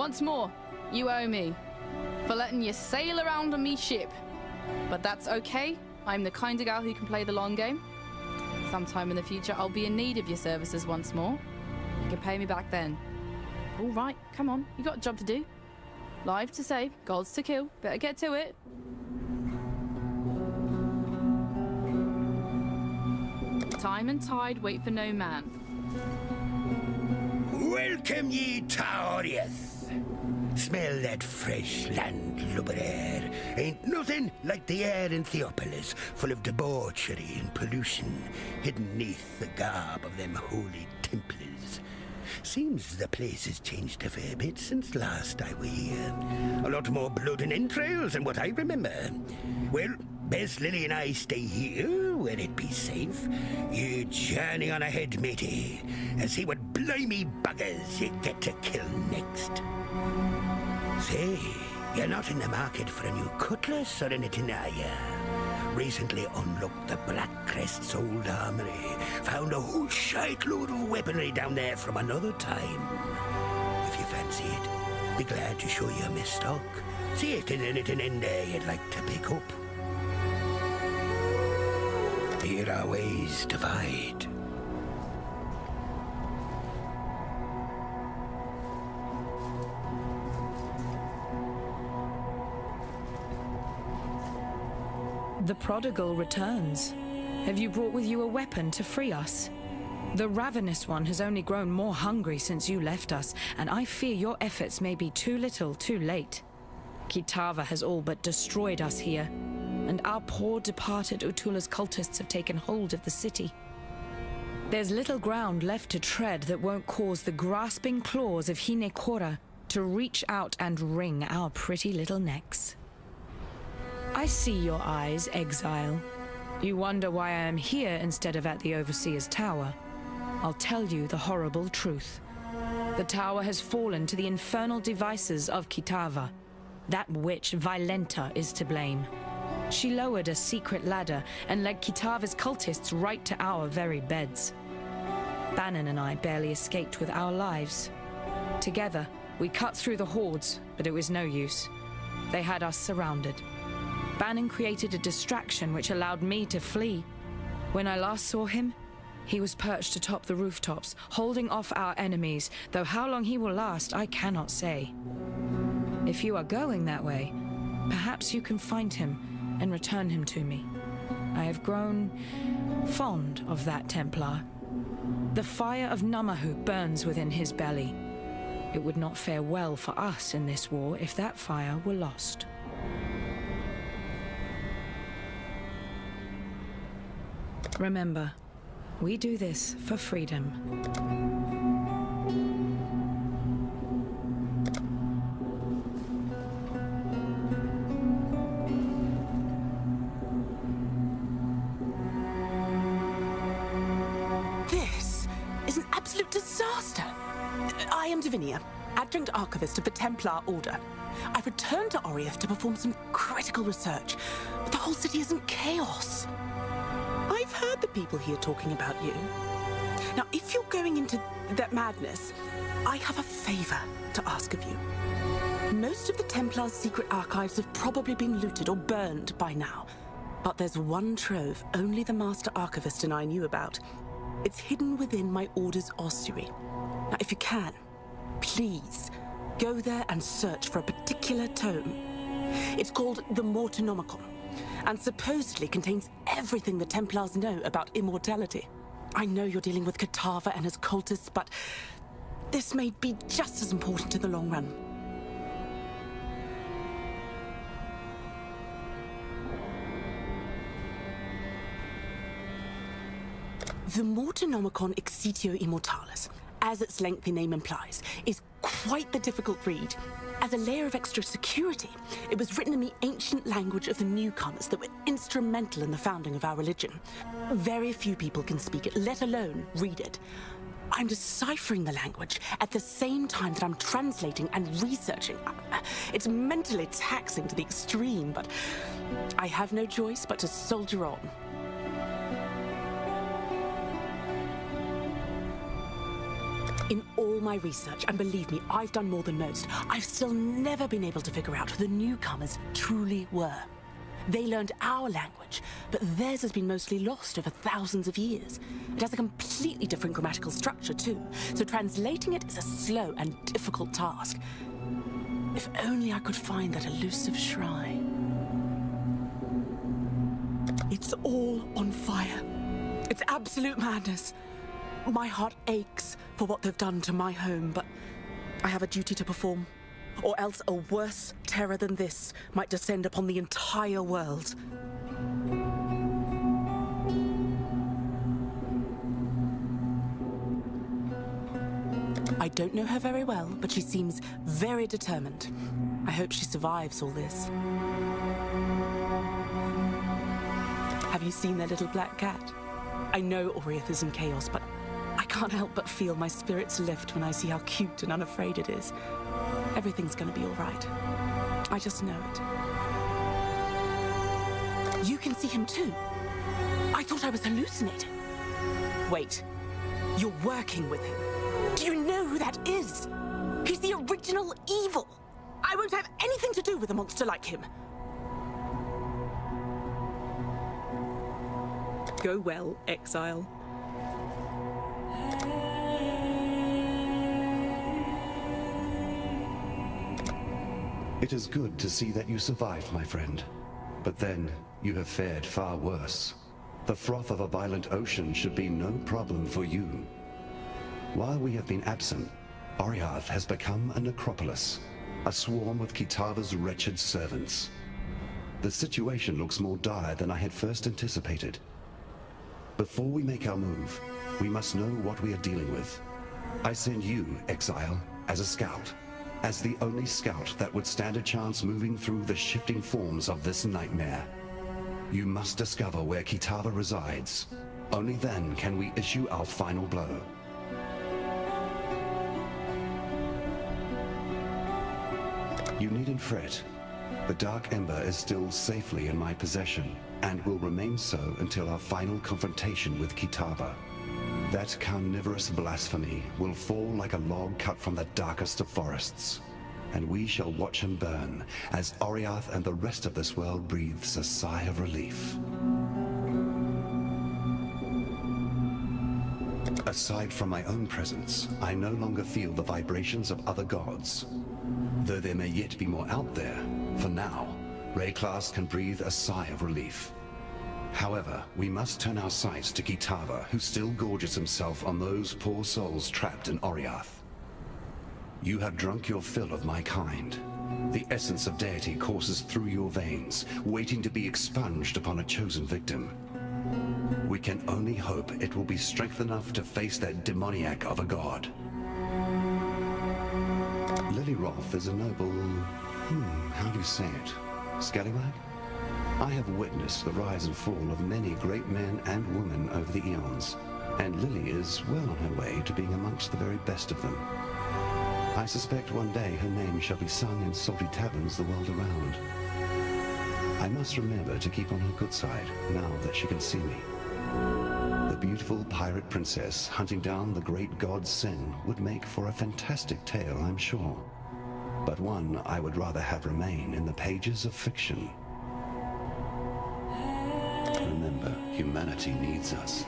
Once more, you owe me for letting you sail around on me ship. But that's okay. I'm the kind of gal who can play the long game. Sometime in the future, I'll be in need of your services once more. You can pay me back then. All right, come on. You got a job to do. Lives to save, goals to kill. Better get to it. Time and tide wait for no man. Welcome ye to Oriath. Smell that fresh land-lubber air. Ain't nothing like the air in Theopolis, full of debauchery and pollution, hidden neath the garb of them holy Templars. Seems the place has changed a fair bit since last I were here. A lot more blood and entrails than what I remember. Well, best Lily and I stay here, where it be safe. You journey on ahead, matey, and see what blimey buggers you get to kill next. Say, you're not in the market for a new cutlass or anything, are ya? Recently unlocked the Black Crest's old armory. Found a whole shite load of weaponry down there from another time. If you fancy it, be glad to show you my stock. See if there's anything in there you'd like to pick up. Here are ways divide. The prodigal returns. Have you brought with you a weapon to free us? The ravenous one has only grown more hungry since you left us, and I fear your efforts may be too little, too late. Kitava has all but destroyed us here, and our poor departed Utula's cultists have taken hold of the city. There's little ground left to tread that won't cause the grasping claws of Hinekora to reach out and wring our pretty little necks. I see your eyes, Exile. You wonder why I am here instead of at the Overseer's Tower. I'll tell you the horrible truth. The tower has fallen to the infernal devices of Kitava. That witch, Violenta, is to blame. She lowered a secret ladder and led Kitava's cultists right to our very beds. Bannon and I barely escaped with our lives. Together, we cut through the hordes, but it was no use. They had us surrounded. Bannon created a distraction which allowed me to flee. When I last saw him, he was perched atop the rooftops, holding off our enemies, though how long he will last, I cannot say. If you are going that way, perhaps you can find him and return him to me. I have grown fond of that Templar. The fire of Namahu burns within his belly. It would not fare well for us in this war if that fire were lost. Remember, we do this for freedom. This is an absolute disaster. I am Davinia, Adjunct Archivist of the Templar Order. I've returned to Oriath to perform some critical research, but the whole city is in chaos. I've heard the people here talking about you. Now, if you're going into that madness, I have a favor to ask of you. Most of the Templar's secret archives have probably been looted or burned by now. But there's one trove only the Master Archivist and I knew about. It's hidden within my Order's ossuary. Now, if you can, please, go there and search for a particular tome. It's called the Mortonomicon, and supposedly contains everything the Templars know about immortality. I know you're dealing with Kitava and his cultists, but this may be just as important in the long run. The Mortonomicon Exitio Immortalis, as its lengthy name implies, is quite the difficult read. As a layer of extra security, it was written in the ancient language of the newcomers that were instrumental in the founding of our religion. Very few people can speak it, let alone read it. I'm deciphering the language at the same time that I'm translating and researching. It's mentally taxing to the extreme, but I have no choice but to soldier on. In all my research, and believe me, I've done more than most, I've still never been able to figure out who the newcomers truly were. They learned our language, but theirs has been mostly lost over thousands of years. It has a completely different grammatical structure, too, so translating it is a slow and difficult task. If only I could find that elusive shrine. It's all on fire. It's absolute madness. My heart aches for what they've done to my home, but I have a duty to perform. Or else a worse terror than this might descend upon the entire world. I don't know her very well, but she seems very determined. I hope she survives all this. Have you seen their little black cat? I know Oriath is in chaos, but I can't help but feel my spirits lift when I see how cute and unafraid it is. Everything's gonna be all right. I just know it. You can see him too. I thought I was hallucinating. Wait, you're working with him. Do you know who that is? He's the original evil. I won't have anything to do with a monster like him. Go well, Exile. It is good to see that you survived, my friend. But then, you have fared far worse. The froth of a violent ocean should be no problem for you. While we have been absent, Oriath has become a necropolis, a swarm of Kitava's wretched servants. The situation looks more dire than I had first anticipated. Before we make our move, we must know what we are dealing with. I send you, Exile, as a scout. As the only scout that would stand a chance moving through the shifting forms of this nightmare. You must discover where Kitava resides. Only then can we issue our final blow. You needn't fret. The Dark Ember is still safely in my possession, and will remain so until our final confrontation with Kitava. That carnivorous blasphemy will fall like a log cut from the darkest of forests, and we shall watch him burn as Oriath and the rest of this world breathes a sigh of relief. Aside from my own presence, I no longer feel the vibrations of other gods. Though there may yet be more out there, for now, Rayclass can breathe a sigh of relief. However, we must turn our sights to Kitava, who still gorges himself on those poor souls trapped in Oriath. You have drunk your fill of my kind. The essence of deity courses through your veins, waiting to be expunged upon a chosen victim. We can only hope it will be strength enough to face that demoniac of a god. Lillyroth is a noble... how do you say it? Scallywag? I have witnessed the rise and fall of many great men and women over the eons, and Lily is well on her way to being amongst the very best of them. I suspect one day her name shall be sung in salty taverns the world around. I must remember to keep on her good side, now that she can see me. The beautiful pirate princess hunting down the great god Sin would make for a fantastic tale, I'm sure. But one I would rather have remain in the pages of fiction. Remember, humanity needs us.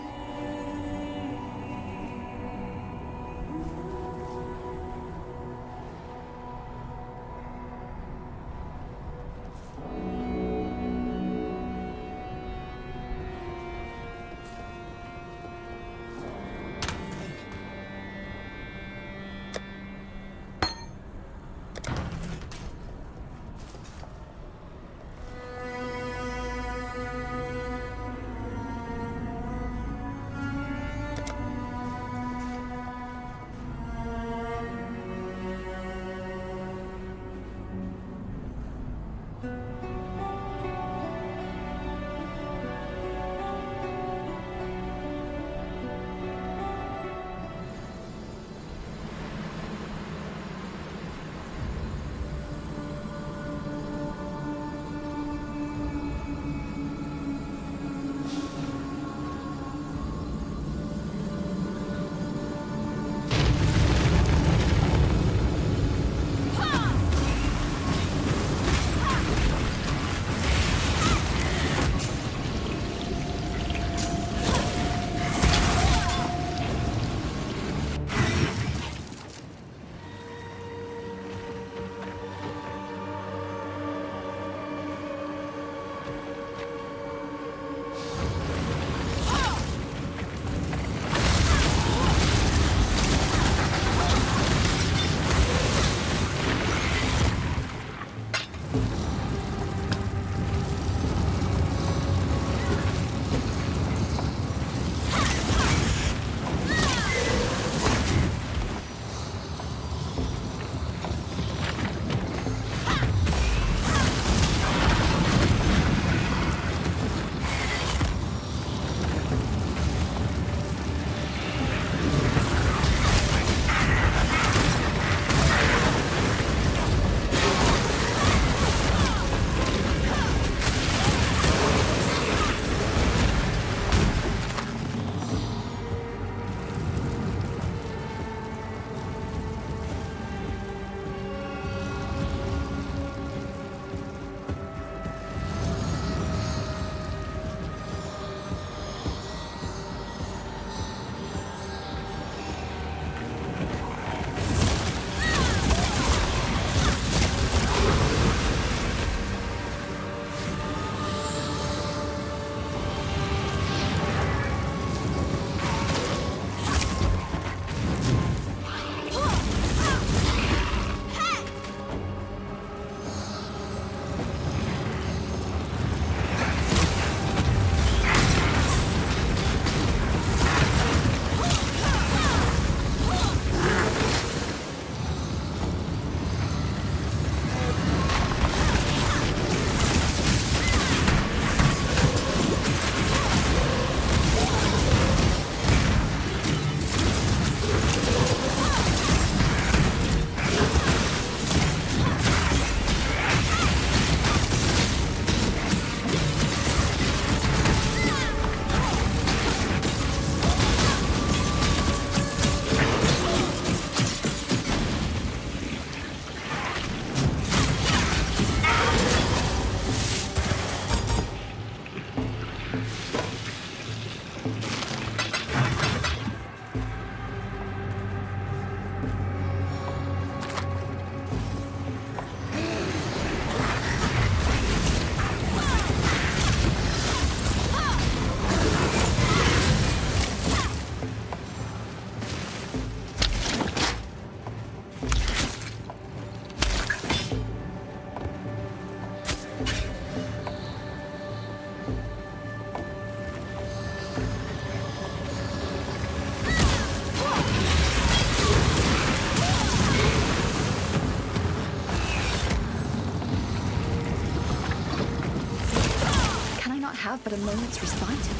have but a moment's respite.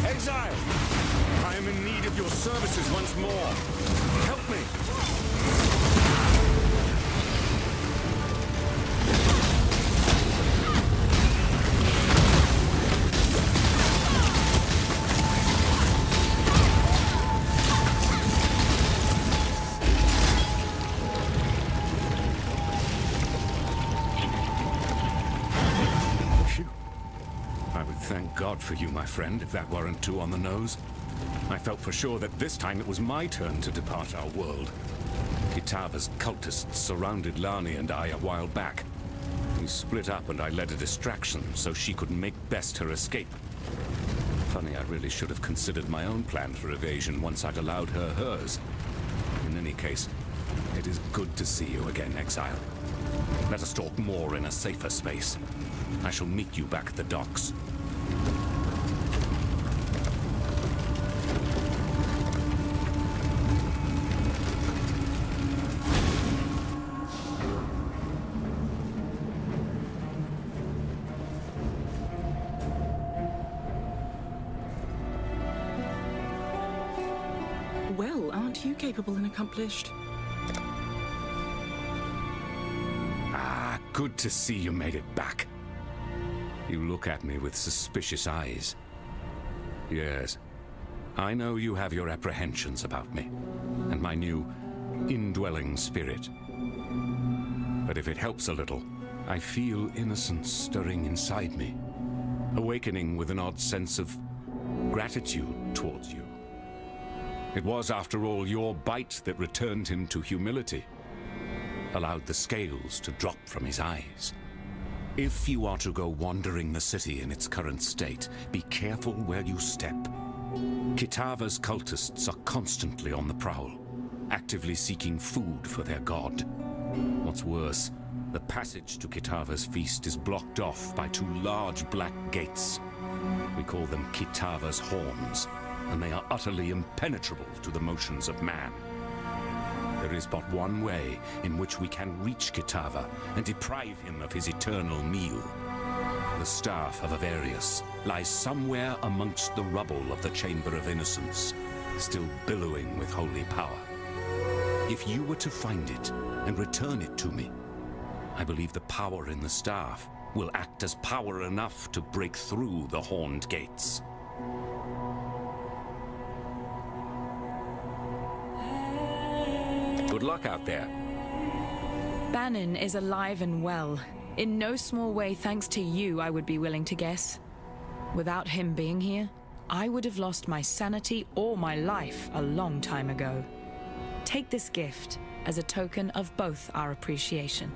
Exile! I am in need of your services once more. Help me! Thank God for you, my friend, if that weren't too on the nose. I felt for sure that this time it was my turn to depart our world. Kitava's cultists surrounded Lani and I a while back. We split up and I led a distraction so she could make best her escape. Funny, I really should have considered my own plan for evasion once I'd allowed her hers. In any case, it is good to see you again, Exile. Let us talk more in a safer space. I shall meet you back at the docks. Well, aren't you capable and accomplished? Ah, good to see you made it back. You look at me with suspicious eyes. Yes, I know you have your apprehensions about me, and my new indwelling spirit. But if it helps a little, I feel innocence stirring inside me, awakening with an odd sense of gratitude towards you. It was, after all, your bite that returned him to humility, allowed the scales to drop from his eyes. If you are to go wandering the city in its current state, be careful where you step. Kitava's cultists are constantly on the prowl, actively seeking food for their god. What's worse, the passage to Kitava's feast is blocked off by two large black gates. We call them Kitava's horns, and they are utterly impenetrable to the motions of man. There is but one way in which we can reach Kitava and deprive him of his eternal meal. The staff of Avarius lies somewhere amongst the rubble of the Chamber of Innocence, still billowing with holy power. If you were to find it and return it to me, I believe the power in the staff will act as power enough to break through the horned gates. Good luck out there. Bannon is alive and well. In no small way thanks to you, I would be willing to guess. Without him being here, I would have lost my sanity or my life a long time ago. Take this gift as a token of both our appreciation.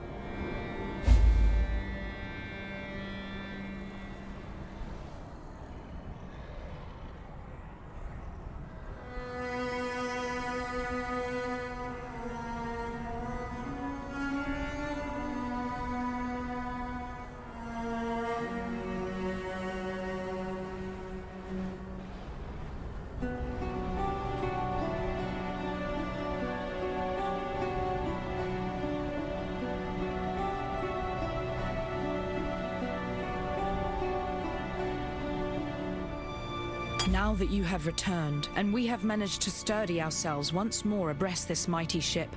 Now that you have returned, and we have managed to sturdy ourselves once more abreast this mighty ship,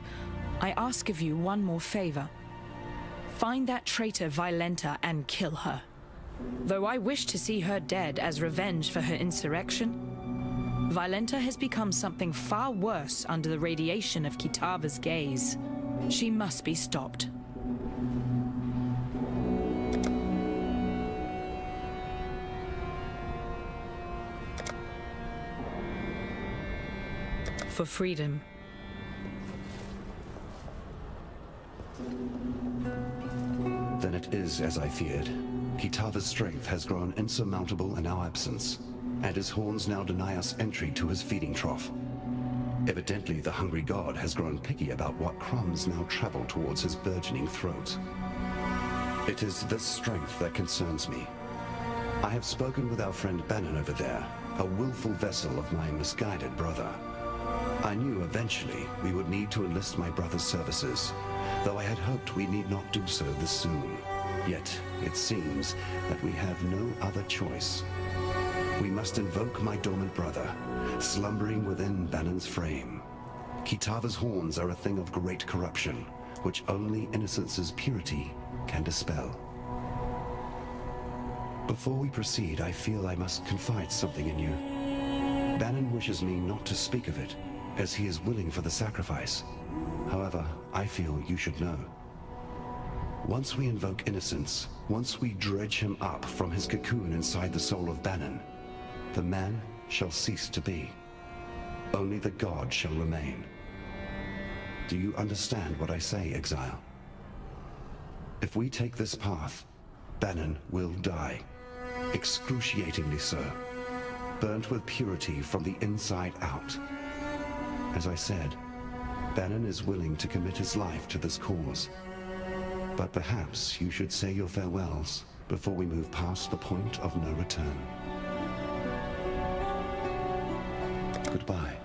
I ask of you one more favor. Find that traitor Violenta and kill her. Though I wish to see her dead as revenge for her insurrection, Violenta has become something far worse under the radiation of Kitava's gaze. She must be stopped. for freedom. Then it is as I feared. Kitava's strength has grown insurmountable in our absence, and his horns now deny us entry to his feeding trough. Evidently, the hungry god has grown picky about what crumbs now travel towards his burgeoning throat. It is this strength that concerns me. I have spoken with our friend Bannon over there, a willful vessel of my misguided brother. I knew eventually we would need to enlist my brother's services, though I had hoped we need not do so this soon. Yet, it seems that we have no other choice. We must invoke my dormant brother, slumbering within Bannon's frame. Kitava's horns are a thing of great corruption, which only Innocence's purity can dispel. Before we proceed, I feel I must confide something in you. Bannon wishes me not to speak of it, as he is willing for the sacrifice. However, I feel you should know. Once we invoke Innocence, once we dredge him up from his cocoon inside the soul of Bannon, the man shall cease to be. Only the god shall remain. Do you understand what I say, Exile? If we take this path, Bannon will die. Excruciatingly so. Burnt with purity from the inside out. As I said, Bannon is willing to commit his life to this cause. But perhaps you should say your farewells before we move past the point of no return. Goodbye.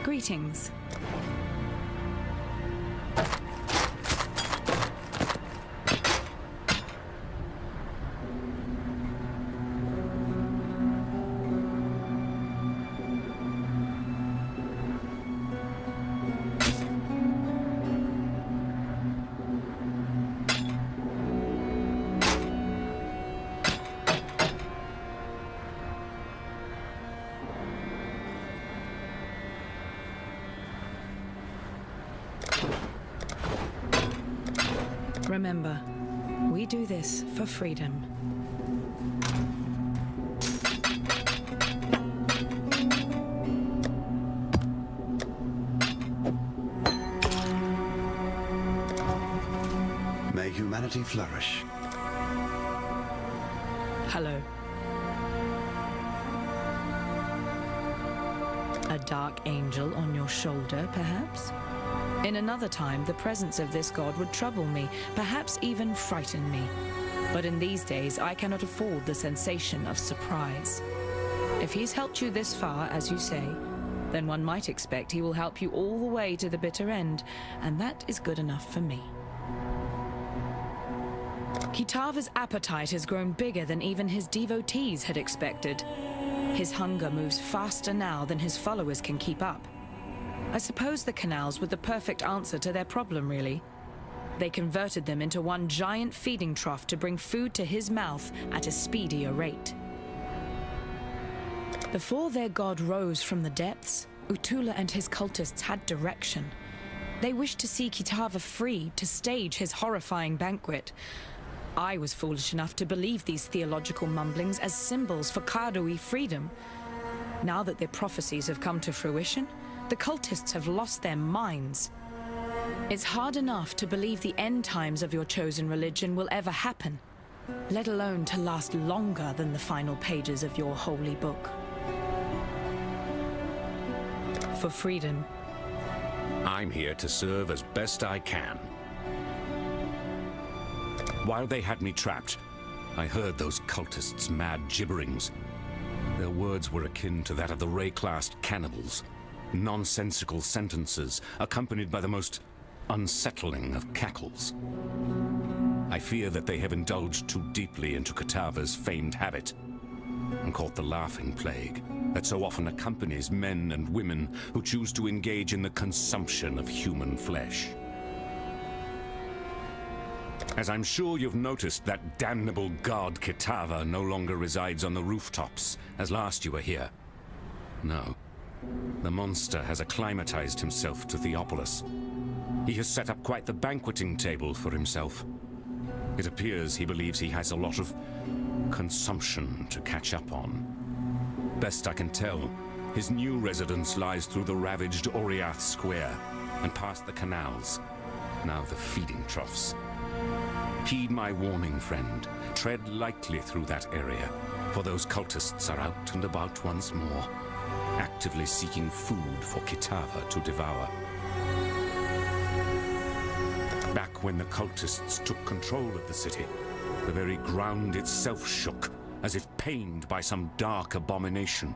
Greetings. Remember, we do this for freedom. May humanity flourish. Hello. A dark angel on your shoulder, perhaps? In another time, the presence of this god would trouble me, perhaps even frighten me. But in these days, I cannot afford the sensation of surprise. If he's helped you this far, as you say, then one might expect he will help you all the way to the bitter end, and that is good enough for me. Kitava's appetite has grown bigger than even his devotees had expected. His hunger moves faster now than his followers can keep up. I suppose the canals were the perfect answer to their problem, really. They converted them into one giant feeding trough to bring food to his mouth at a speedier rate. Before their god rose from the depths, Utula and his cultists had direction. They wished to see Kitava free to stage his horrifying banquet. I was foolish enough to believe these theological mumblings as symbols for Kadui freedom. Now that their prophecies have come to fruition, the cultists have lost their minds. It's hard enough to believe the end times of your chosen religion will ever happen, let alone to last longer than the final pages of your holy book. For freedom. I'm here to serve as best I can. While they had me trapped, I heard those cultists' mad gibberings. Their words were akin to that of the Ray-classed cannibals. Nonsensical sentences accompanied by the most unsettling of cackles. I fear that they have indulged too deeply into Kitava's famed habit and caught the laughing plague that so often accompanies men and women who choose to engage in the consumption of human flesh. As I'm sure you've noticed, that damnable god Kitava no longer resides on the rooftops as last you were here. No. The monster has acclimatized himself to Theopolis. He has set up quite the banqueting table for himself. It appears he believes he has a lot of consumption to catch up on. Best I can tell, his new residence lies through the ravaged Oriath Square and past the canals, now the feeding troughs. Heed my warning, friend. Tread lightly through that area, for those cultists are out and about once more, actively seeking food for Kitava to devour. Back when the cultists took control of the city, the very ground itself shook, as if pained by some dark abomination.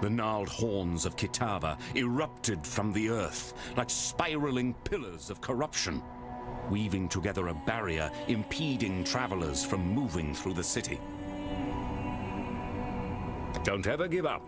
The gnarled horns of Kitava erupted from the earth like spiraling pillars of corruption, weaving together a barrier impeding travelers from moving through the city. Don't ever give up.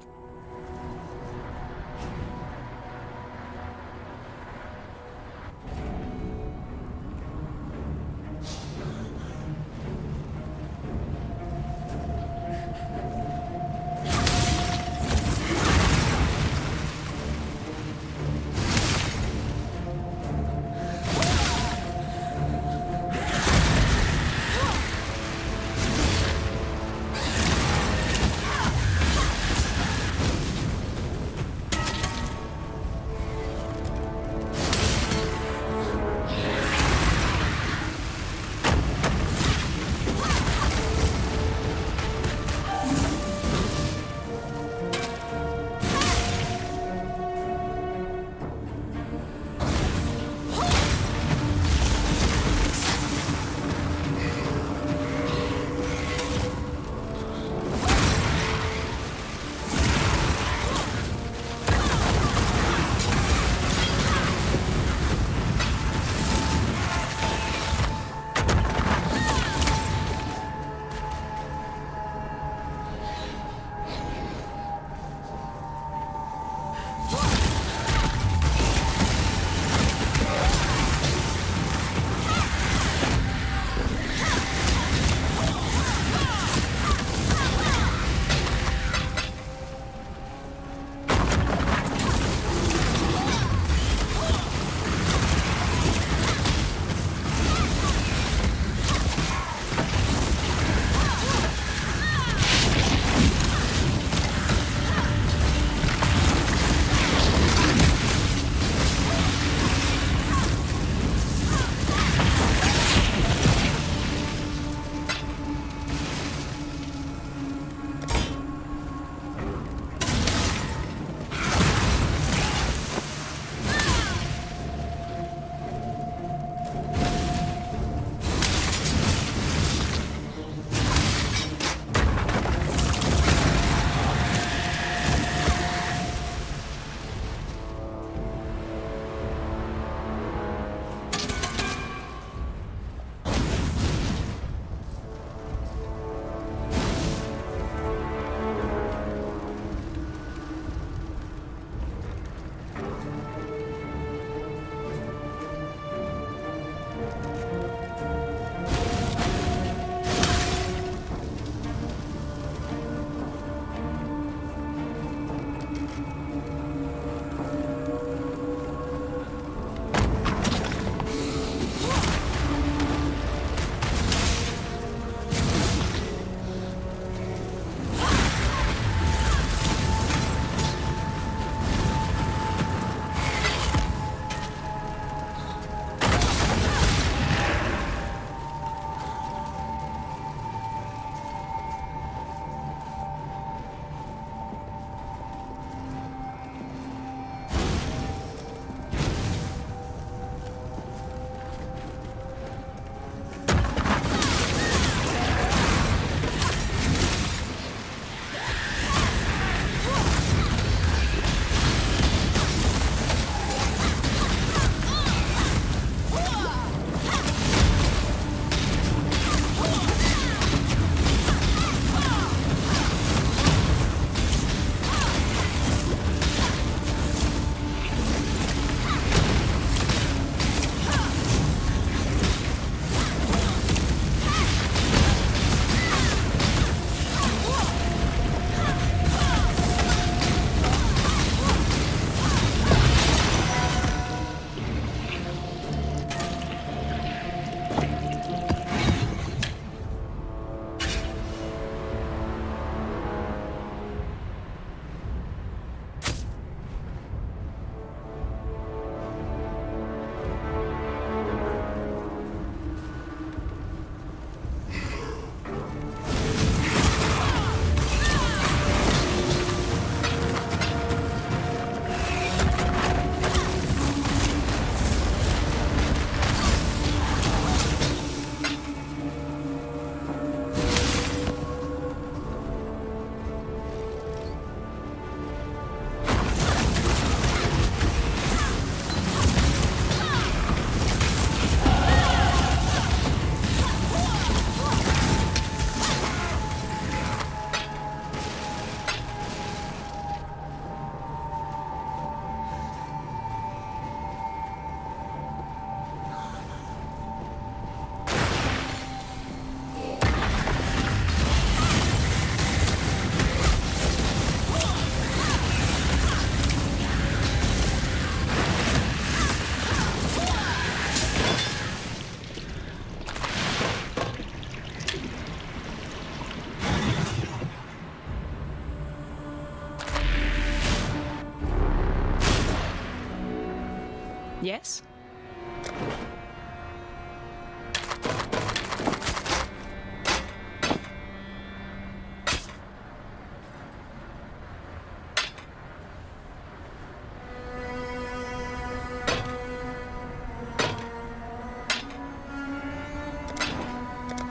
Yes?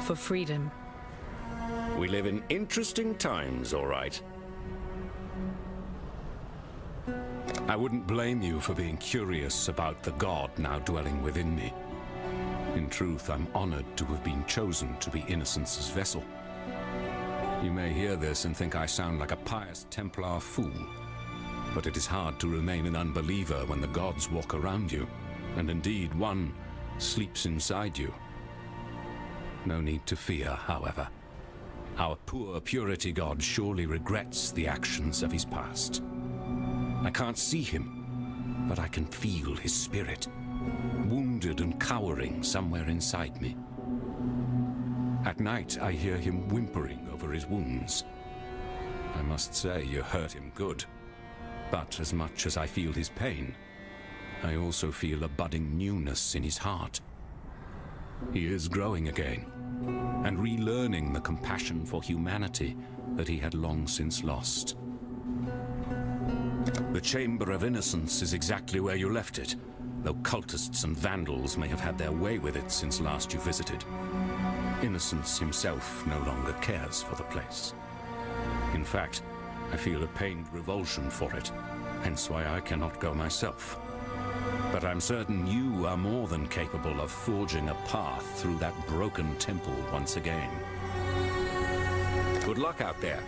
For freedom. We live in interesting times, all right. I wouldn't blame you for being curious about the god now dwelling within me. In truth, I'm honored to have been chosen to be Innocence's vessel. You may hear this and think I sound like a pious Templar fool, but it is hard to remain an unbeliever when the gods walk around you, and indeed one sleeps inside you. No need to fear, however. Our poor purity god surely regrets the actions of his past. I can't see him, but I can feel his spirit, wounded and cowering somewhere inside me. At night, I hear him whimpering over his wounds. I must say you hurt him good, but as much as I feel his pain, I also feel a budding newness in his heart. He is growing again, and relearning the compassion for humanity that he had long since lost. The Chamber of Innocence is exactly where you left it, though cultists and vandals may have had their way with it since last you visited. Innocence himself no longer cares for the place. In fact, I feel a pained revulsion for it, hence why I cannot go myself. But I'm certain you are more than capable of forging a path through that broken temple once again. Good luck out there.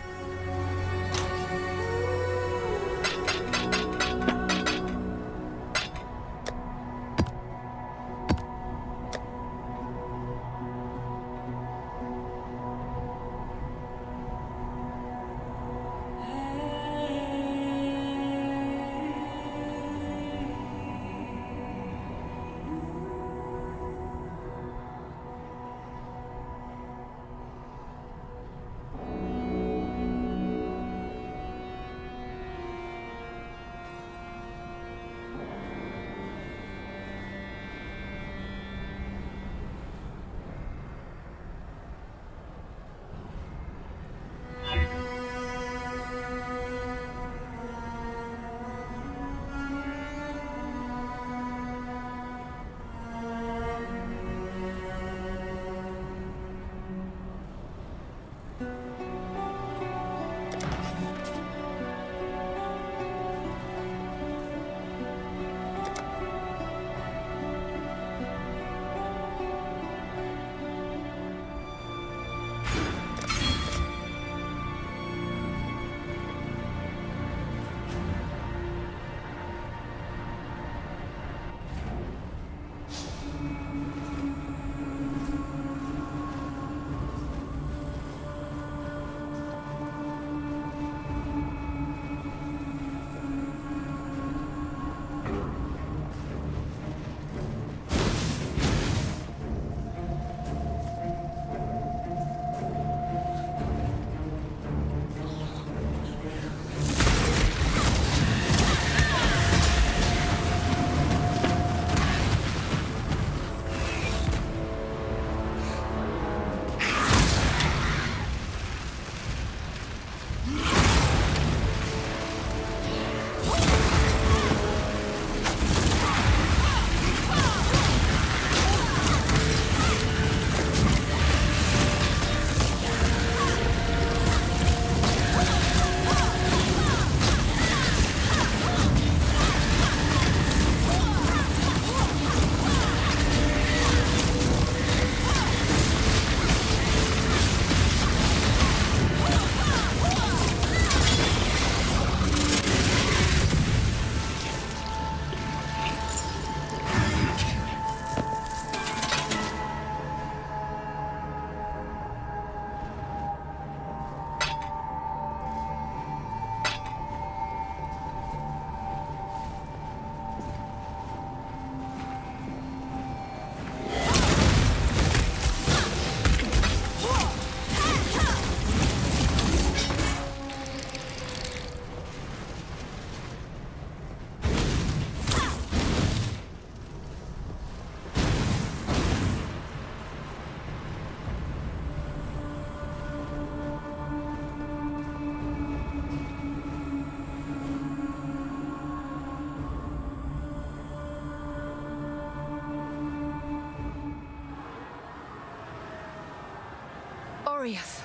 Oriath,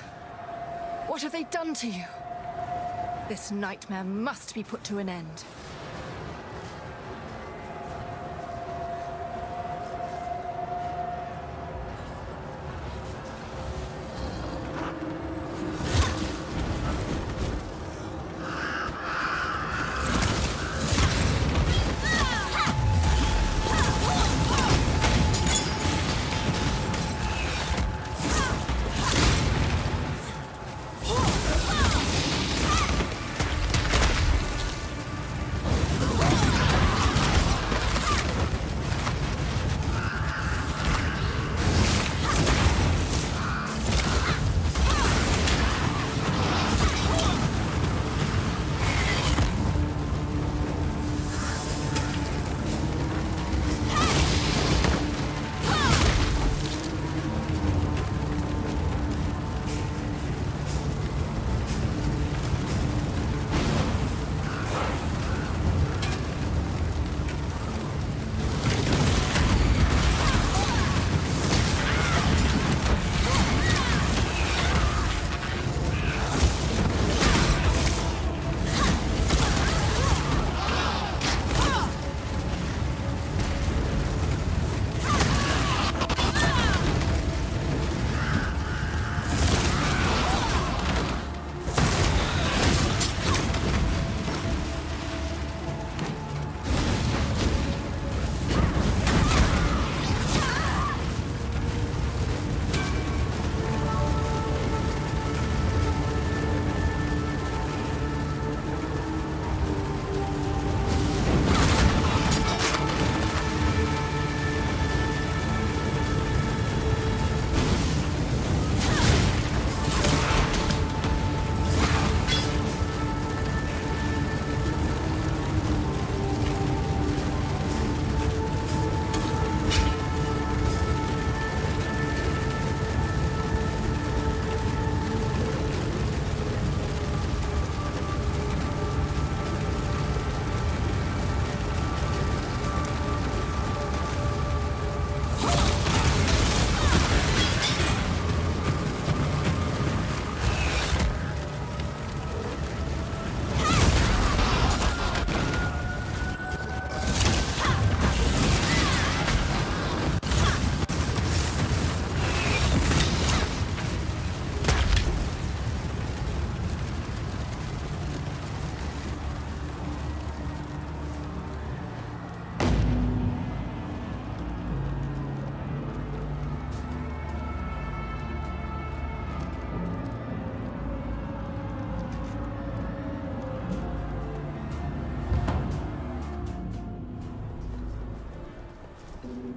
what have they done to you? This nightmare must be put to an end.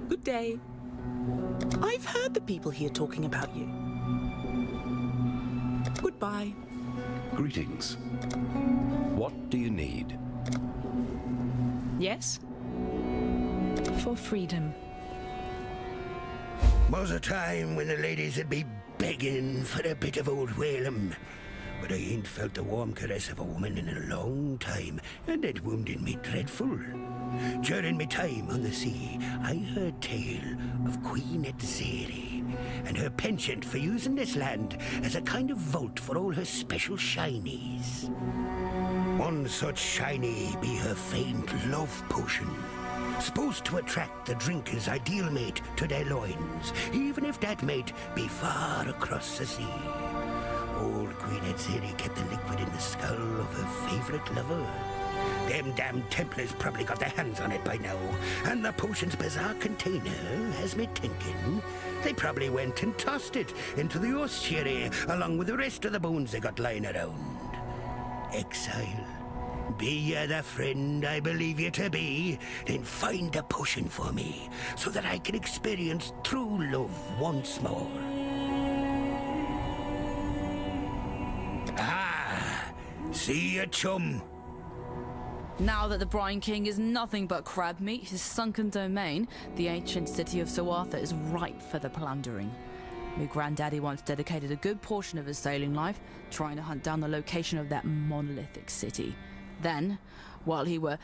Good day. I've heard the people here talking about you. Goodbye. Greetings. What do you need? Yes? For freedom. Was a time when the ladies would be begging for a bit of old Whalem. But I ain't felt the warm caress of a woman in a long time, and it wounded me dreadful. During my time on the sea, I heard tale of Queen Exile and her penchant for using this land as a kind of vault for all her special shinies. One such shiny be her famed love potion, supposed to attract the drinker's ideal mate to their loins, even if that mate be far across the sea. Old Queen Exile kept the liquid in the skull of her favorite lover. Them damn Templars probably got their hands on it by now, and the potion's bizarre container has me thinking they probably went and tossed it into the ossuary along with the rest of the bones they got lying around. Exile, be you the friend I believe you to be, then find the potion for me so that I can experience true love once more. Ah, see ya, chum. Now that the Brine King is nothing but crab meat, his sunken domain, the ancient city of Sir Arthur, is ripe for the plundering. My granddaddy once dedicated a good portion of his sailing life trying to hunt down the location of that monolithic city. Then, while he were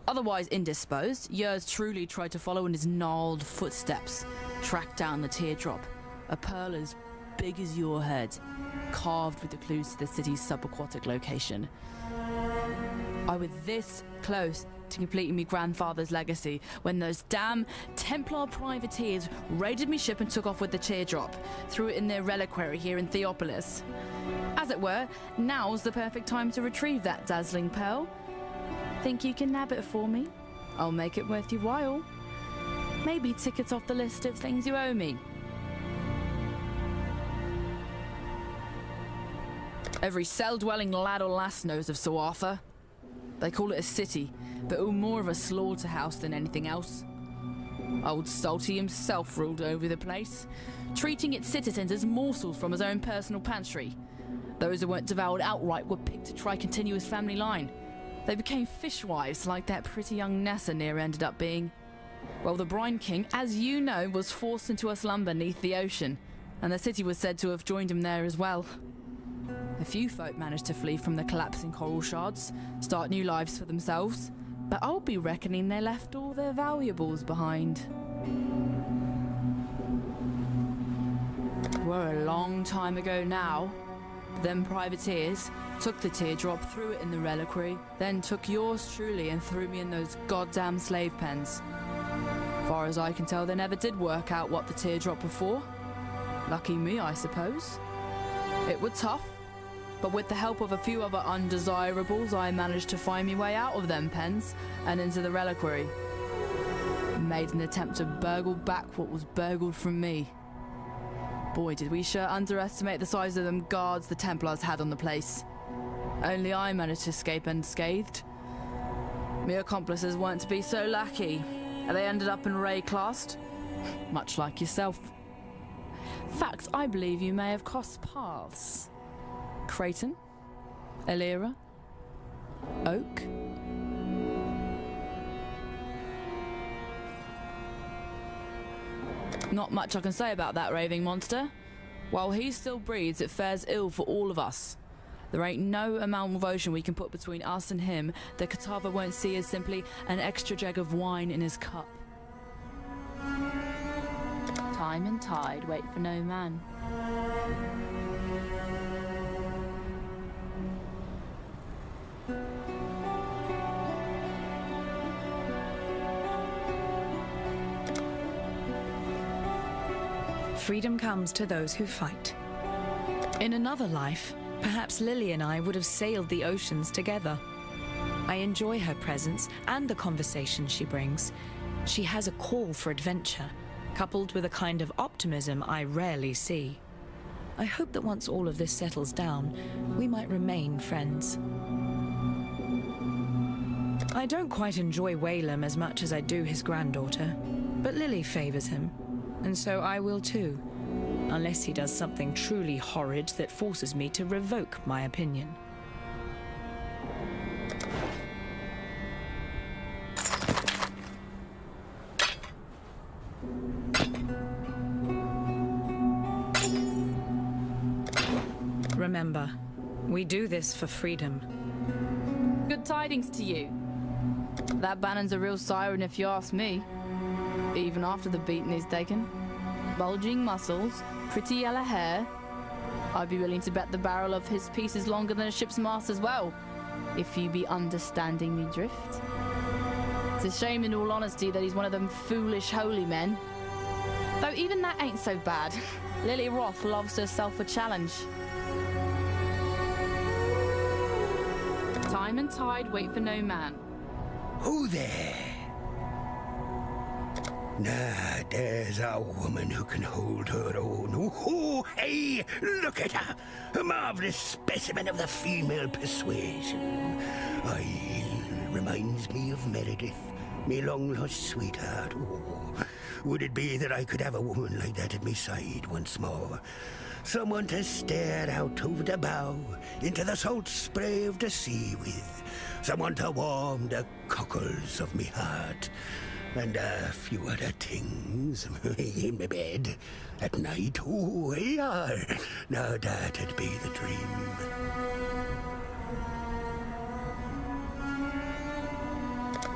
otherwise indisposed, yours truly tried to follow in his gnarled footsteps, track down the teardrop, a pearl as big as your head, carved with the clues to the city's subaquatic location. I was this close to completing me grandfather's legacy when those damn Templar privateers raided me ship and took off with the teardrop, threw it in their reliquary here in Theopolis. As it were, now's the perfect time to retrieve that dazzling pearl. Think you can nab it for me? I'll make it worth your while. Maybe tickets off the list of things you owe me. Every cell-dwelling lad or lass knows of Sir Arthur. They call it a city, but more of a slaughterhouse than anything else. Old Salty himself ruled over the place, treating its citizens as morsels from his own personal pantry. Those who weren't devoured outright were picked to try continue his family line. They became fishwives like that pretty young Nessa near ended up being. Well, the Brine King, as you know, was forced into a slumber beneath the ocean, and the city was said to have joined him there as well. A few folk managed to flee from the collapsing coral shards, start new lives for themselves, but I'll be reckoning they left all their valuables behind. We're a long time ago now. Them privateers took the teardrop, threw it in the reliquary, then took yours truly and threw me in those goddamn slave pens. Far as I can tell, they never did work out what the teardrop were for. Lucky me, I suppose. It was tough, but with the help of a few other undesirables, I managed to find me way out of them pens and into the reliquary. Made an attempt to burgle back what was burgled from me. Boy, did we sure underestimate the size of them guards the Templars had on the place. Only I managed to escape unscathed. My accomplices weren't to be so lucky. They ended up in Ray-classed, much like yourself. Fact, I believe you may have crossed paths. Creighton? Elira? Oak? Not much I can say about that raving monster. While he still breathes, it fares ill for all of us. There ain't no amount of ocean we can put between us and him that Katava won't see as simply an extra jug of wine in his cup. Time and tide wait for no man. Freedom comes to those who fight. In another life, perhaps Lily and I would have sailed the oceans together. I enjoy her presence and the conversation she brings. She has a call for adventure, coupled with a kind of optimism I rarely see. I hope that once all of this settles down, we might remain friends. I don't quite enjoy Whalem as much as I do his granddaughter, but Lily favors him, and so I will too, unless he does something truly horrid that forces me to revoke my opinion. Remember, we do this for freedom. Good tidings to you. That Bannon's a real siren if you ask me. Even after the beating he's taken. Bulging muscles, pretty yellow hair. I'd be willing to bet the barrel of his piece is longer than a ship's mast as well, if you be understanding me drift. It's a shame in all honesty that he's one of them foolish holy men. Though even that ain't so bad. Lily Roth loves herself a challenge. Time and tide wait for no man. Who there? Now, there's a woman who can hold her own. Oh, hey, look at her. A marvelous specimen of the female persuasion. Aye, reminds me of Meredith, me long-lost sweetheart. Oh, would it be that I could have a woman like that at my side once more? Someone to stare out over the bow into the salt spray of the sea with. Someone to warm the cockles of me heart. And a few other things in my bed at night. Oh, yeah. Now that'd be the dream.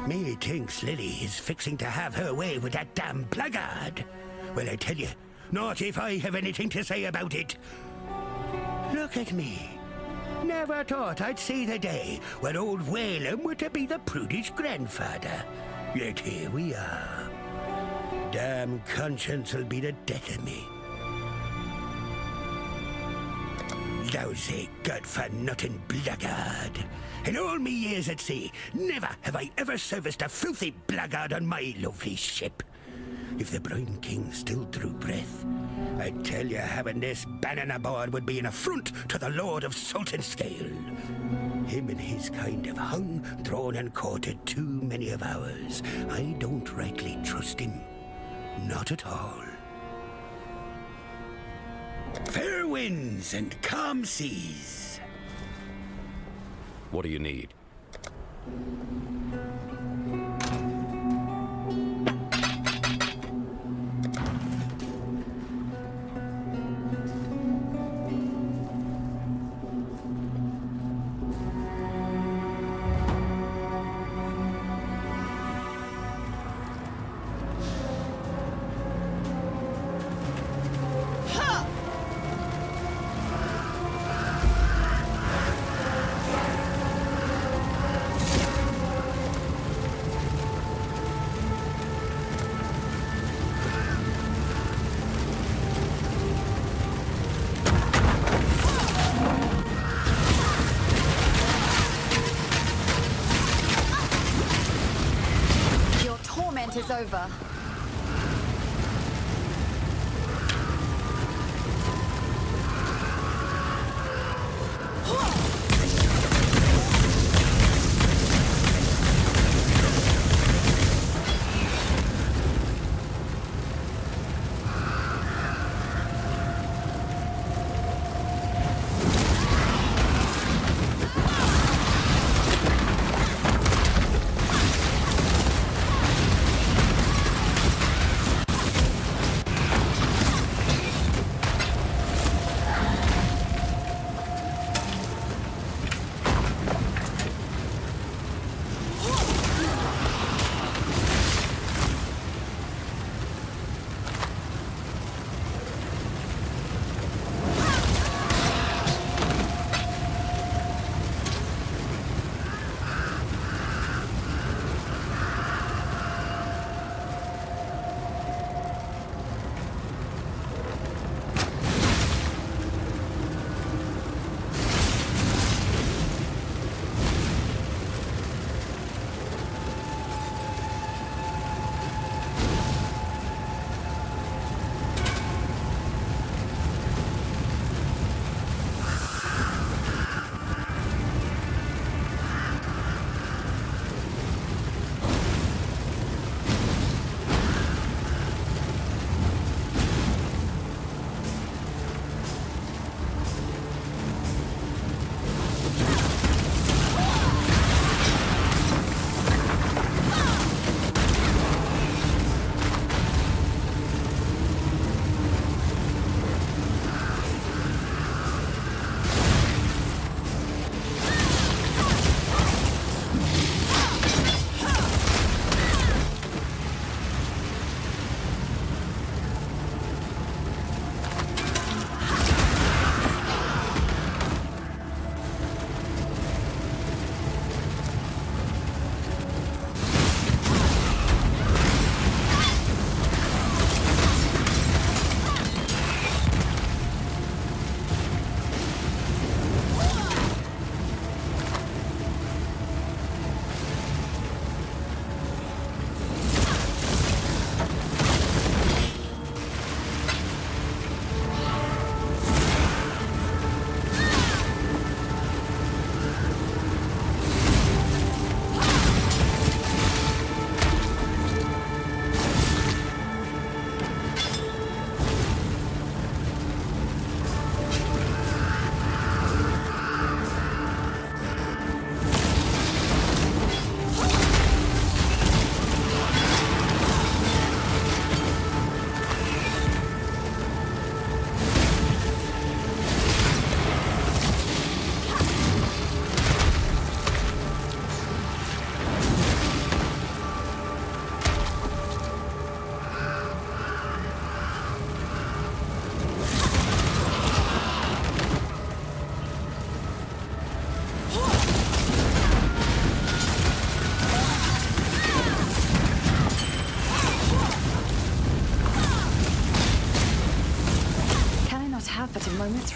Me thinks Lily is fixing to have her way with that damn blackguard. Well, I tell you, Not if I have anything to say about it. Look at me. Never thought I'd see the day when old Whalem were to be the prudish grandfather. Yet here we are. Damn conscience will be the death of me. Lousy, good-for-nothing blackguard. In all me years at sea, never have I ever serviced a filthy blackguard on my lovely ship. If the Brine King still drew breath, I tell you having this bannon aboard would be an affront to the Lord of Sultan Scale. Him and his kind have hung, drawn and courted too many of ours. I don't rightly trust him. Not at all. Fair winds and calm seas. What do you need? Is over.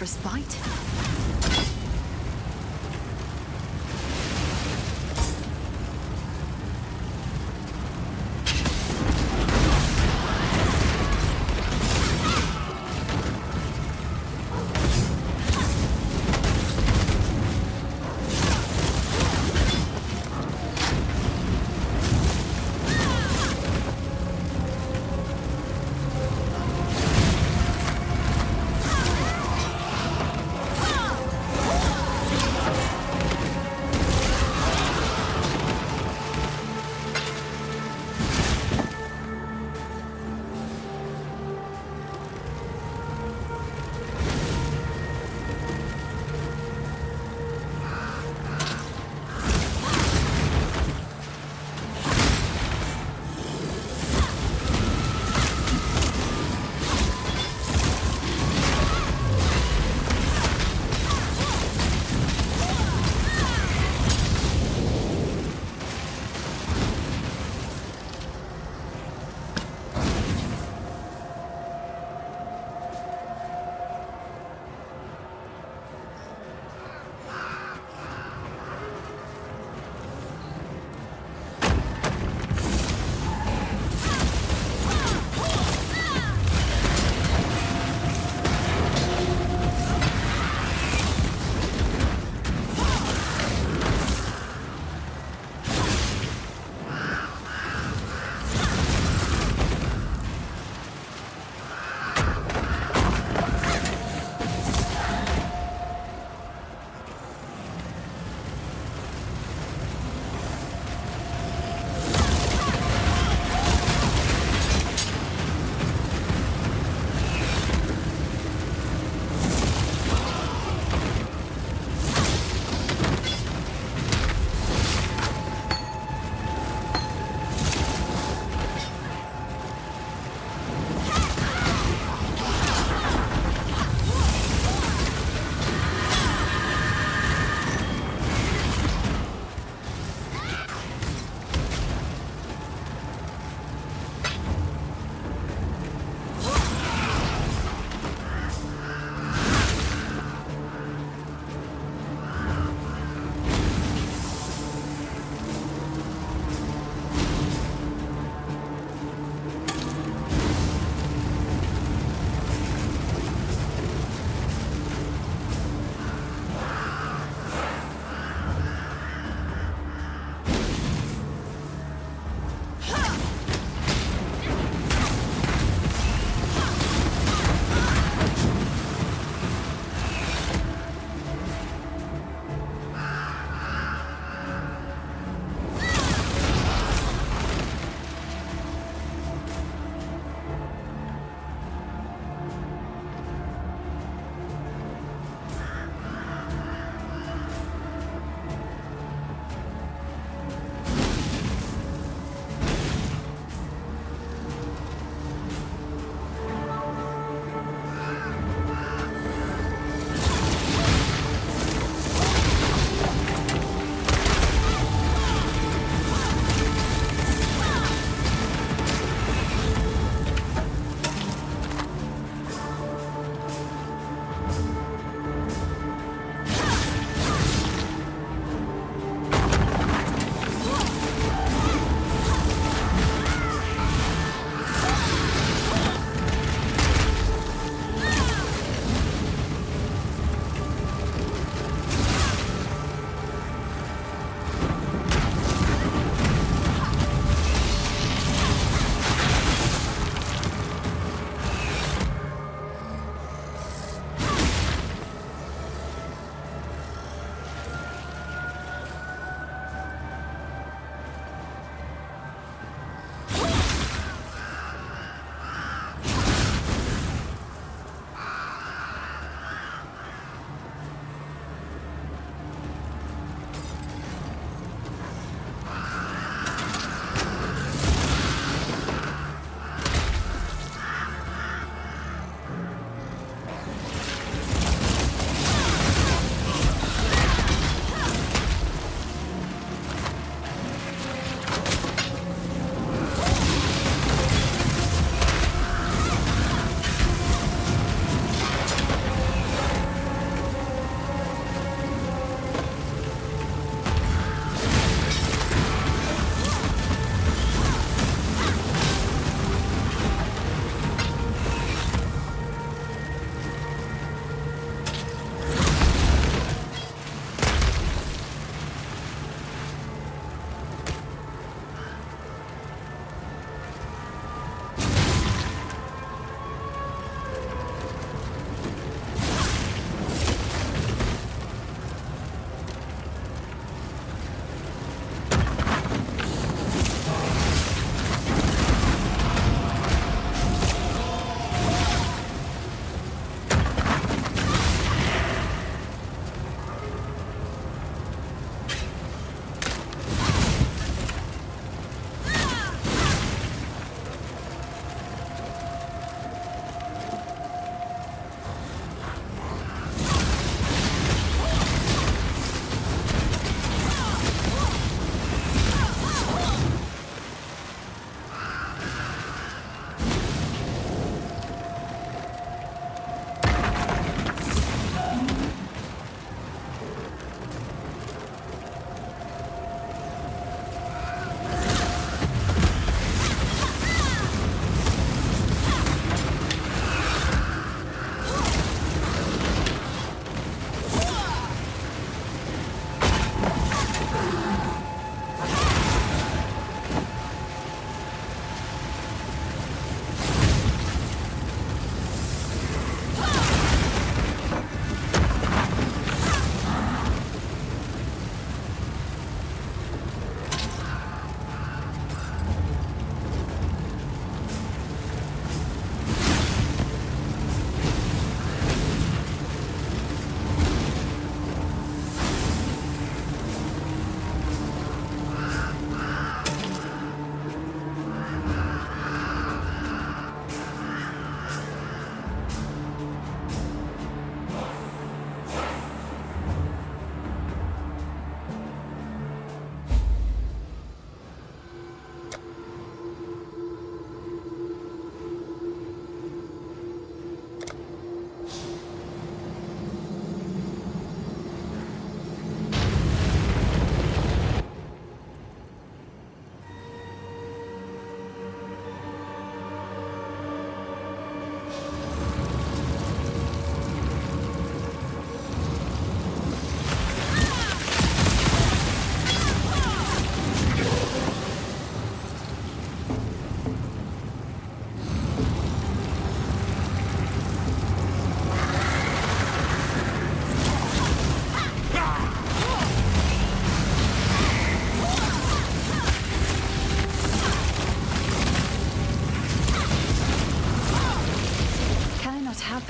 month's respite?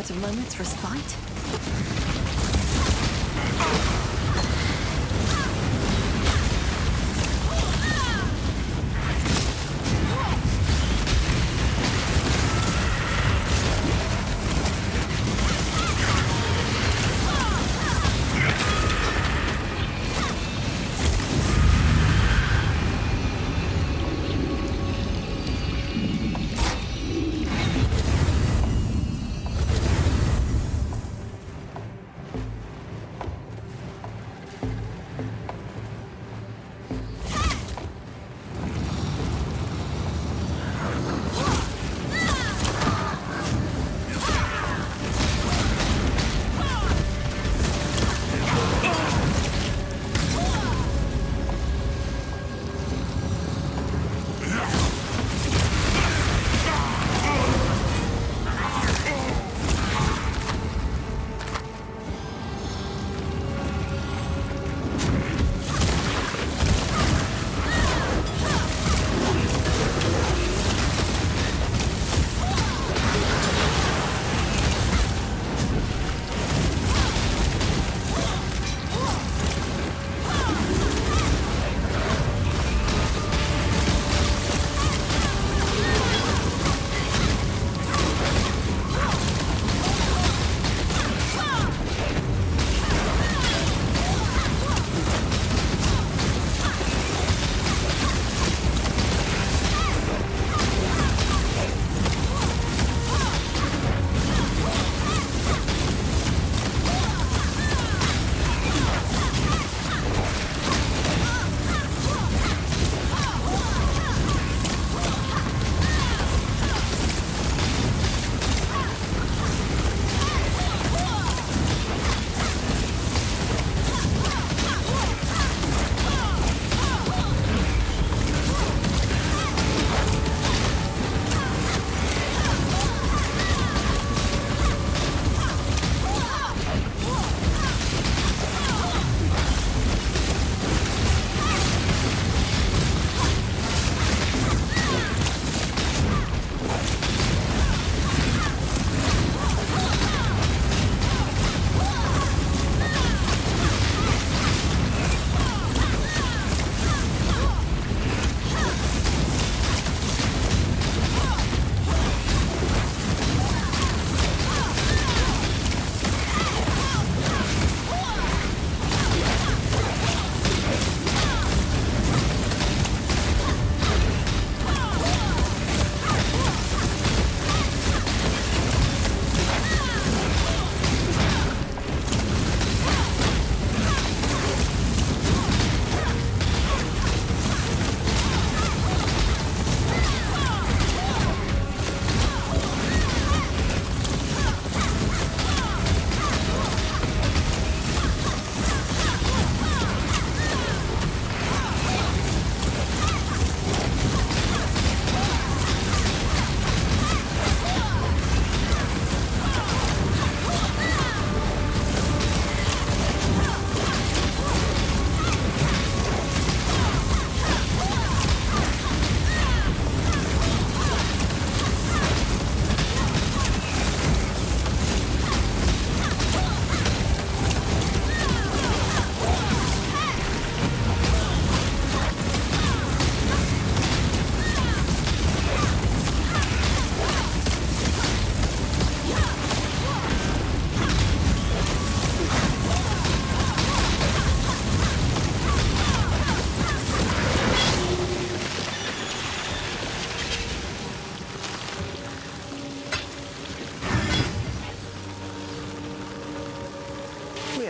but a moment's respite?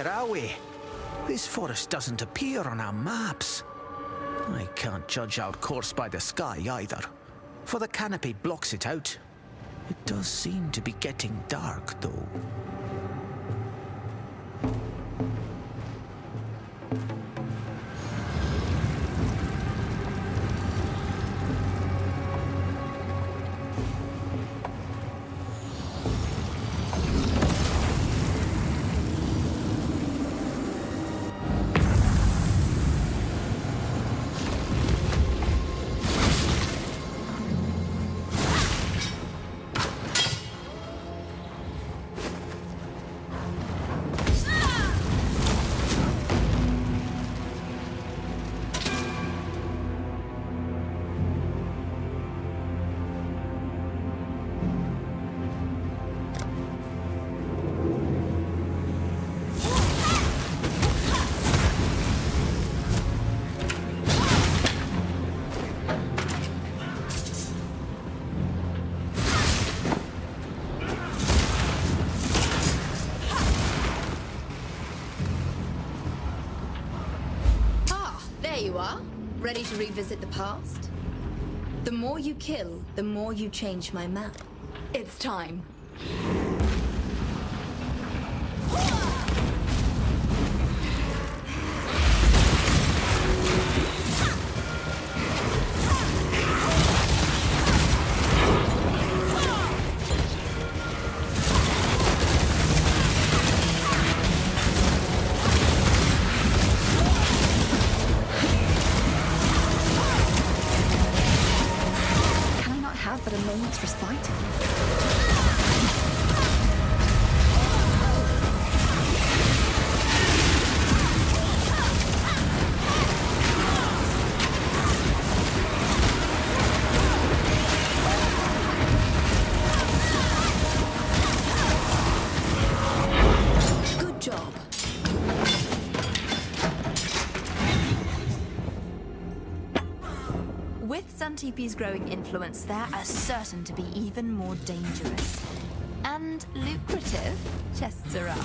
Where are we? This forest doesn't appear on our maps. I can't judge our course by the sky either, for the canopy blocks it out. It does seem to be getting dark, though. to revisit the past? The more you kill, the more you change my map. It's time. But a moment's respite. Good job. With Santipi's growing influence, there are certain to be even more dangerous and lucrative chests around.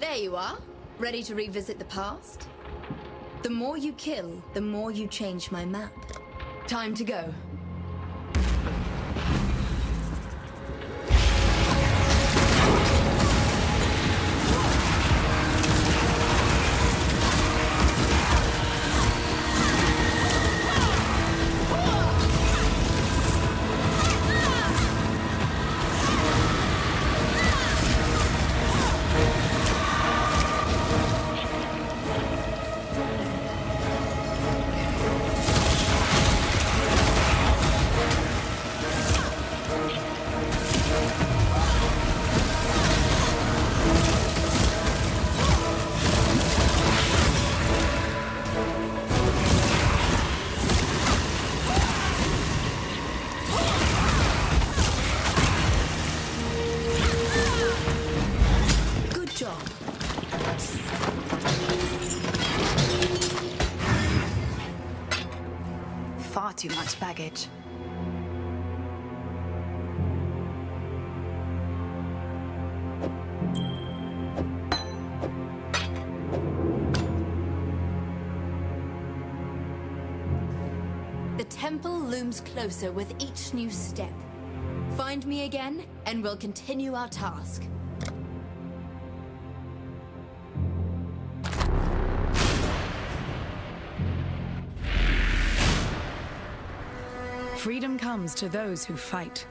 There you are. Ready to revisit the past? The more you kill, the more you change my map. Time to go. too much baggage. The temple looms closer with each new step. Find me again, and we'll continue our task. Freedom comes to those who fight.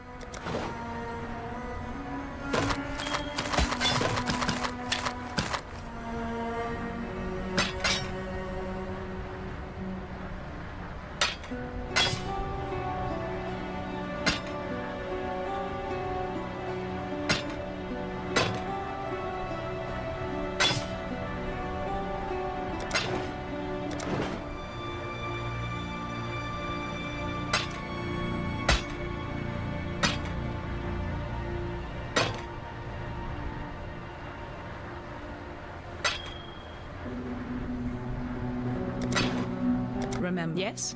Remember, yes?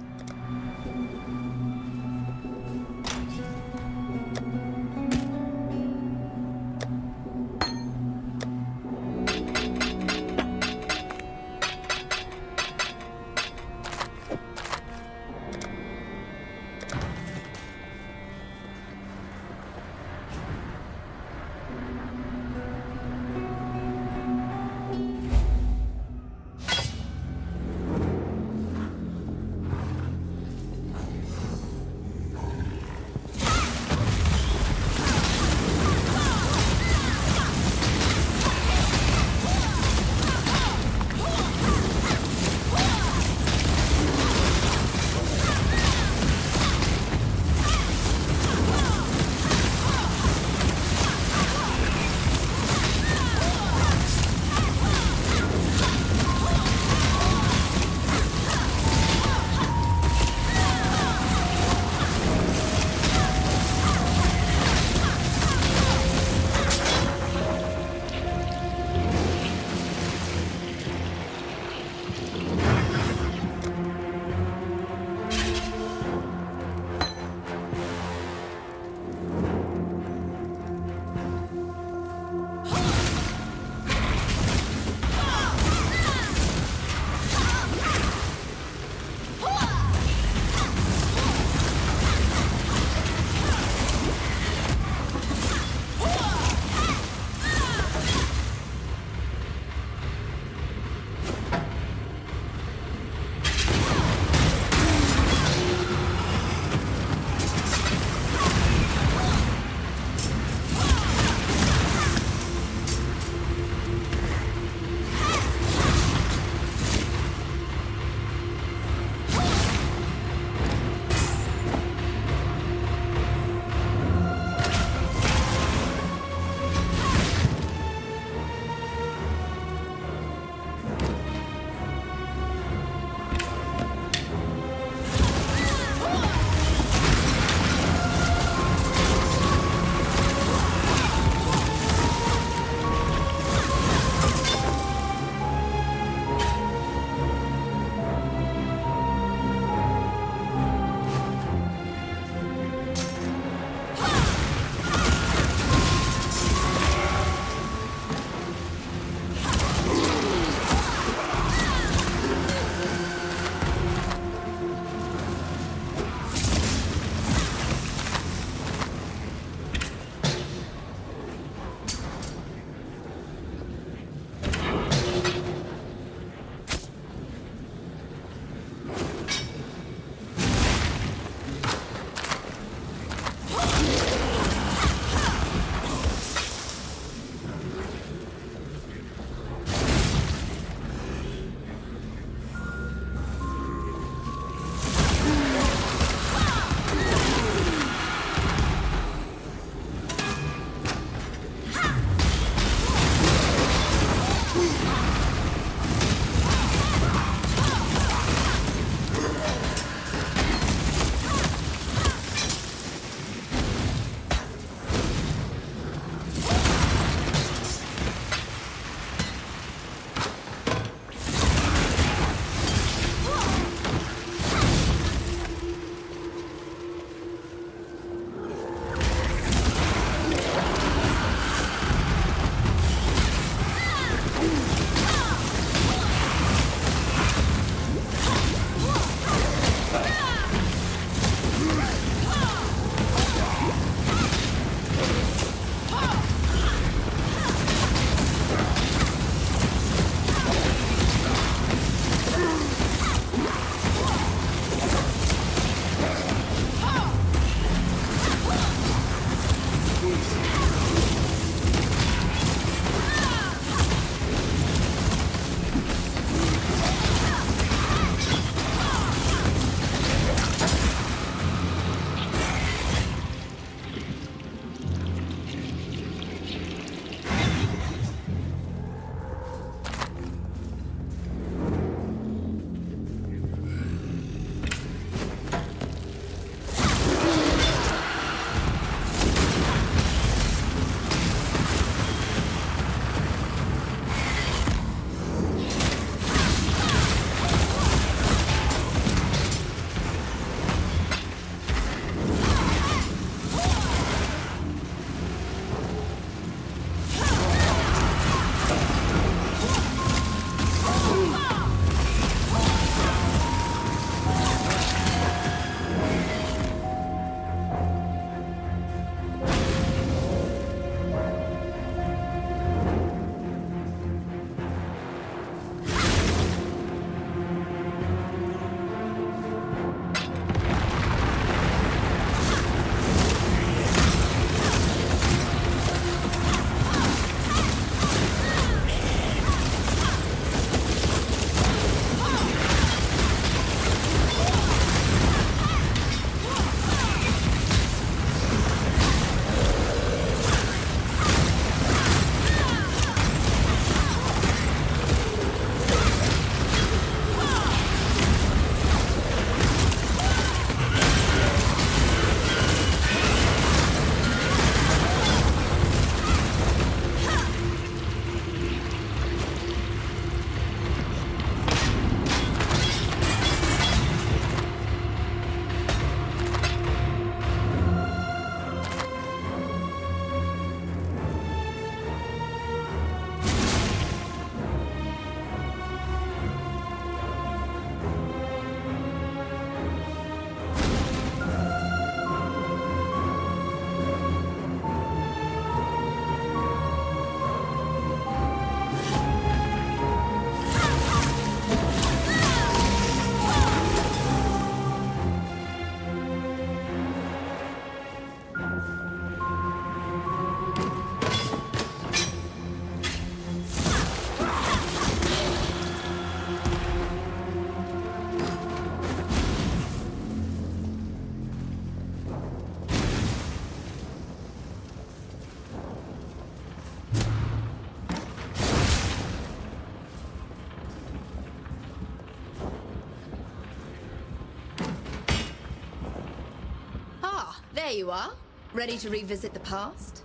There you are, ready to revisit the past?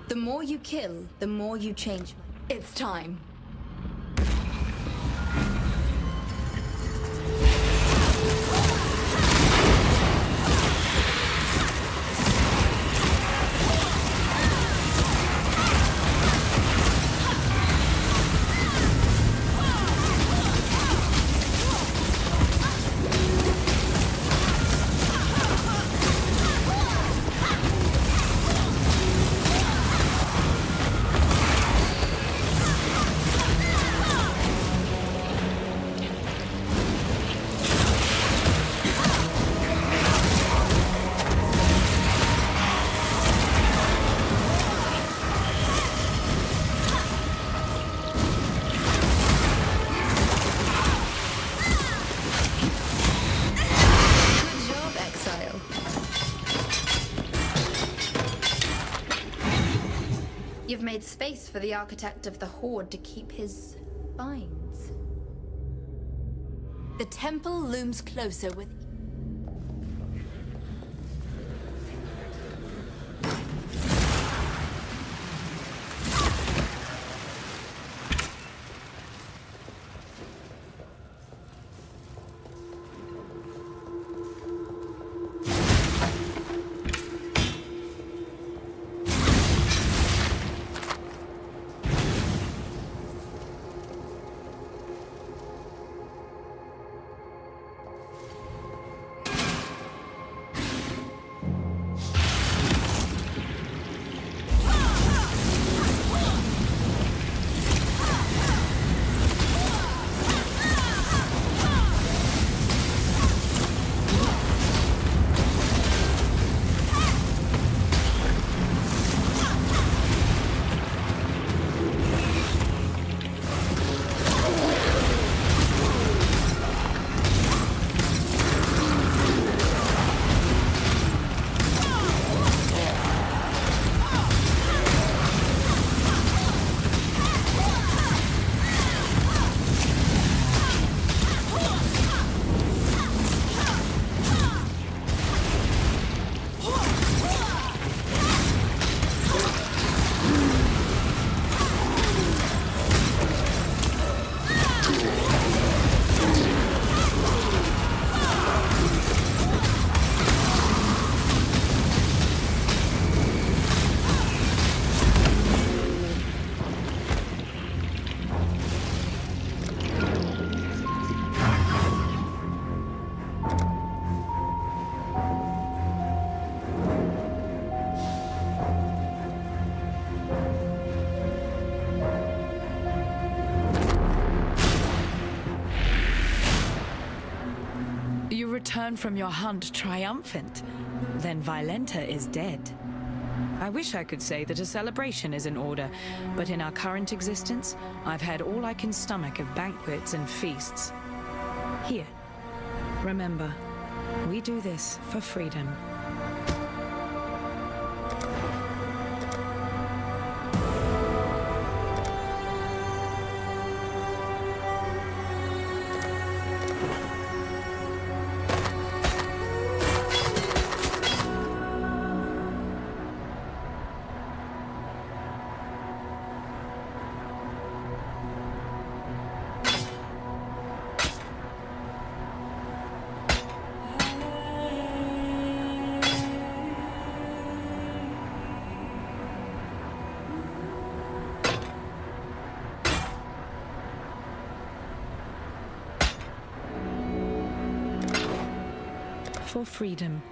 The more you kill, the more you change. It's time. Exile. You've made space for the architect of the Horde to keep his finds. The temple looms closer with... Return from your hunt triumphant. Then Violenta is dead. I wish I could say that a celebration is in order, but in our current existence, I've had all I can stomach of banquets and feasts. Here, remember, we do this for freedom. For freedom.